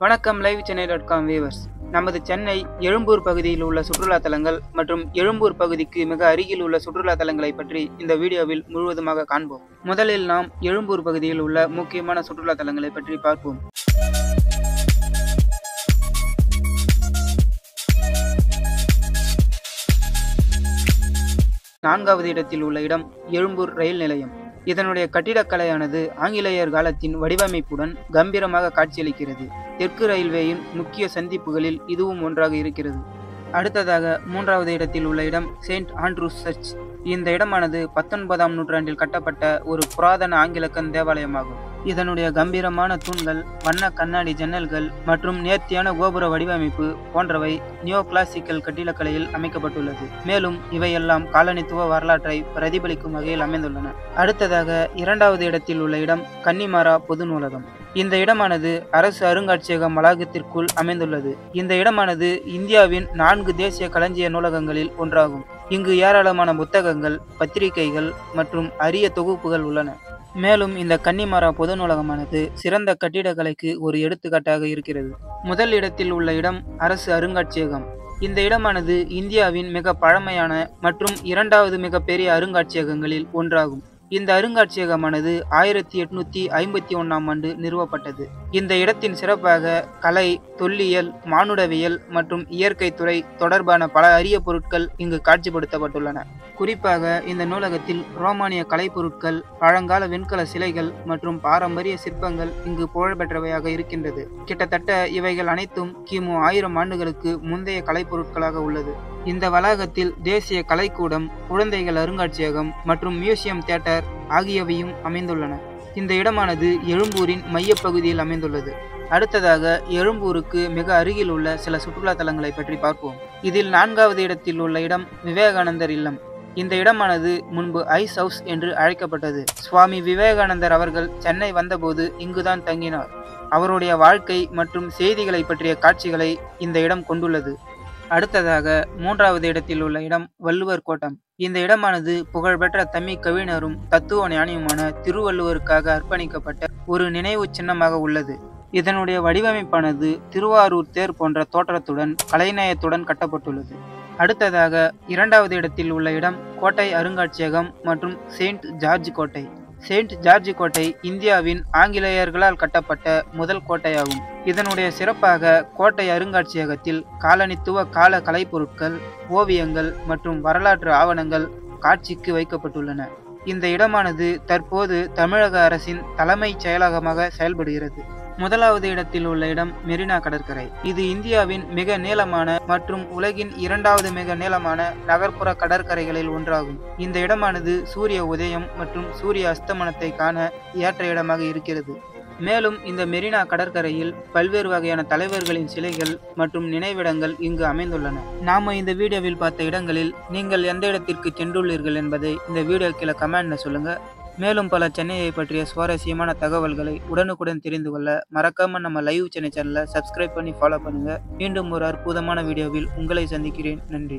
வணக்கம் livechennai.com viewers. நமது சென்னை எழும்பூர் பகுதியில் உள்ள சுற்றுலா தலங்கள் மற்றும் எழும்பூர் பகுதிக்கு மிக அருகில் உள்ள சுற்றுலா தலங்களை பற்றி இந்த வீடியோவில் முழுவதுமாக காண்போம். முதலில் நாம் எழும்பூர் பகுதியில் உள்ள முக்கியமான சுற்றுலா தலங்களை பற்றி பார்ப்போம். நான்காவது இடத்தில் உள்ள இடம் எழும்பூர் ரயில் நிலையம். இதனுடைய கட்டிடக்கலையானது ஆங்கிலேயர் காலத்தின் வடிவமைப்புடன் கம்பீரமாக காட்சியளிக்கிறது. தெற்கு ரயில்வேயின் முக்கிய சந்திப்புகளில் இதுவும் ஒன்றாக இருக்கிறது. அடுத்ததாக மூன்றாவது இடத்தில் உள்ள இடம் செயின்ட் ஆண்ட்ரூஸ் சர்ச். இந்த இடமானது 19ஆம் நூற்றாண்டில் கட்டப்பட்ட ஒரு புராதன ஆங்கிலக்கன் தேவாலயமாகும். இதனுடைய கம்பீரமான தூண்கள், வண்ண கண்ணாடி ஜன்னல்கள் மற்றும் நேர்த்தியான கோபுர வடிவமைப்பு போன்றவை நியோ கிளாசிக்கல் கட்டிடக்கலையில் அமைக்கப்பட்டுள்ளது. மேலும் இவையெல்லாம் காலனித்துவ வரலாற்றை பிரதிபலிக்கும் வகையில் அமைந்துள்ளன. அடுத்ததாக இரண்டாவது இடத்தில் உள்ள இடம் கன்னிமாரா பொது நூலகம். இந்த இடமானது அரசு அருங்காட்சியகம் வளாகத்திற்குள் அமைந்துள்ளது. இந்த இடமானது இந்தியாவின் 4 தேசிய களஞ்சிய நூலகங்களில் ஒன்றாகும். இங்கு ஏராளமான புத்தகங்கள், பத்திரிகைகள் மற்றும் அரிய தொகுப்புகள் உள்ளன. மேலும் இந்த கன்னிமாரா பொது நூலகமானது சிறந்த கட்டிடக்கலைக்கு ஒரு எடுத்துக்காட்டாக இருக்கிறது. முதல் இடத்தில் உள்ள இடம் அரசு அருங்காட்சியகம். இந்த இடமானது இந்தியாவின் மிக பழமையான மற்றும் இரண்டாவது மிக பெரிய அருங்காட்சியகங்களில் ஒன்றாகும். இந்த அருங்காட்சியகமானது 1851ஆம் ஆண்டு நிறுவப்பட்டது. இந்த இடத்தின் சிறப்பாக கலை, தொல்லியல், மானுடவியல் மற்றும் இயற்கை துறை தொடர்பான பல அரிய பொருட்கள் இங்கு காட்சிப்படுத்தப்பட்டுள்ளன. குறிப்பாக இந்த நூலகத்தில் ரோமானிய கலைப்பொருட்கள், பழங்கால வெண்கல சிலைகள் மற்றும் பாரம்பரிய சிற்பங்கள் இங்கு புகழ்பெற்றவையாக இருக்கின்றது. கிட்டத்தட்ட இவைகள் அனைத்தும் கிமு 1000 ஆண்டுகளுக்கு முந்தைய கலைப்பொருட்களாக உள்ளது. இந்த வளாகத்தில் தேசிய கலைக்கூடம், குழந்தைகள் அருங்காட்சியகம் மற்றும் மியூசியம் தியேட்டர் ஆகியவையும் அமைந்துள்ளன. இந்த இடமானது எழும்பூரின் மையப்பகுதியில் அமைந்துள்ளது. அடுத்ததாக எழும்பூருக்கு மிக அருகில் உள்ள சில சுற்றுலா தலங்களை பற்றி பார்ப்போம். இதில் 4வது இடத்தில் உள்ள இடம் விவேகானந்தர் இல்லம். இந்த இடமானது முன்பு ஐஸ் ஹவுஸ் என்று அழைக்கப்பட்டது. சுவாமி விவேகானந்தர் அவர்கள் சென்னை வந்தபோது இங்குதான் தங்கினார். அவருடைய வாழ்க்கை மற்றும் செய்திகளை பற்றிய காட்சிகளை இந்த இடம் கொண்டுள்ளது. அடுத்ததாக 3வது இடத்தில் உள்ள இடம் வள்ளுவர் கோட்டம். இந்த இடமானது புகழ்பெற்ற தமிழ் கவிஞரும் தத்துவ ஞானியுமான திருவள்ளுவருக்காக அர்ப்பணிக்கப்பட்ட ஒரு நினைவு சின்னமாக உள்ளது. இதனுடைய வடிவமைப்பானது திருவாரூர் தேர் போன்ற தோற்றத்துடன் கலைநயத்துடன் கட்டப்பட்டுள்ளது. அடுத்ததாக 2வது இடத்தில் உள்ள இடம் கோட்டை அருங்காட்சியகம் மற்றும் செயின்ட் ஜார்ஜ் கோட்டை. செயின்ட் ஜார்ஜ் கோட்டை இந்தியாவின் ஆங்கிலேயர்களால் கட்டப்பட்ட முதல் கோட்டையாகும். இதனுடைய சிறப்பாக கோட்டை அருங்காட்சியகத்தில் காலனித்துவ கால கலைப்பொருட்கள், ஓவியங்கள் மற்றும் வரலாற்று ஆவணங்கள் காட்சிக்கு வைக்கப்பட்டுள்ளன. இந்த இடமானது தற்போது தமிழக அரசின் தலைமைச் செயலகமாக செயல்படுகிறது. முதலாவது இடத்தில் உள்ள இடம் மெரினா கடற்கரை. இது இந்தியாவின் மிக நீளமான மற்றும் உலகின் 2வது மிக நீளமான நகர்ப்புற கடற்கரைகளில் ஒன்றாகும். இந்த இடமானது சூரிய உதயம் மற்றும் சூரிய அஸ்தமனத்தை காண ஏற்ற இடமாக இருக்கிறது. மேலும் இந்த மெரினா கடற்கரையில் பல்வேறு வகையான தலைவர்களின் சிலைகள் மற்றும் நினைவிடங்கள் இங்கு அமைந்துள்ளன. நாம இந்த வீடியோவில் பார்த்த இடங்களில் நீங்கள் எந்த இடத்திற்கு சென்றுள்ளீர்கள் என்பதை இந்த வீடியோ கீழே கமெண்ட்ல சொல்லுங்க. மேலும் பல சென்னையை பற்றிய சுவாரஸ்யமான தகவல்களை உடனுக்குடன் தெரிந்து கொள்ள மறக்காம நம்ம லைவ் சென்னை சேனலை சப்ஸ்கிரைப் பண்ணி ஃபாலோ பண்ணுங்க. மீண்டும் ஒரு அற்புதமான வீடியோவில் உங்களை சந்திக்கிறேன். நன்றி.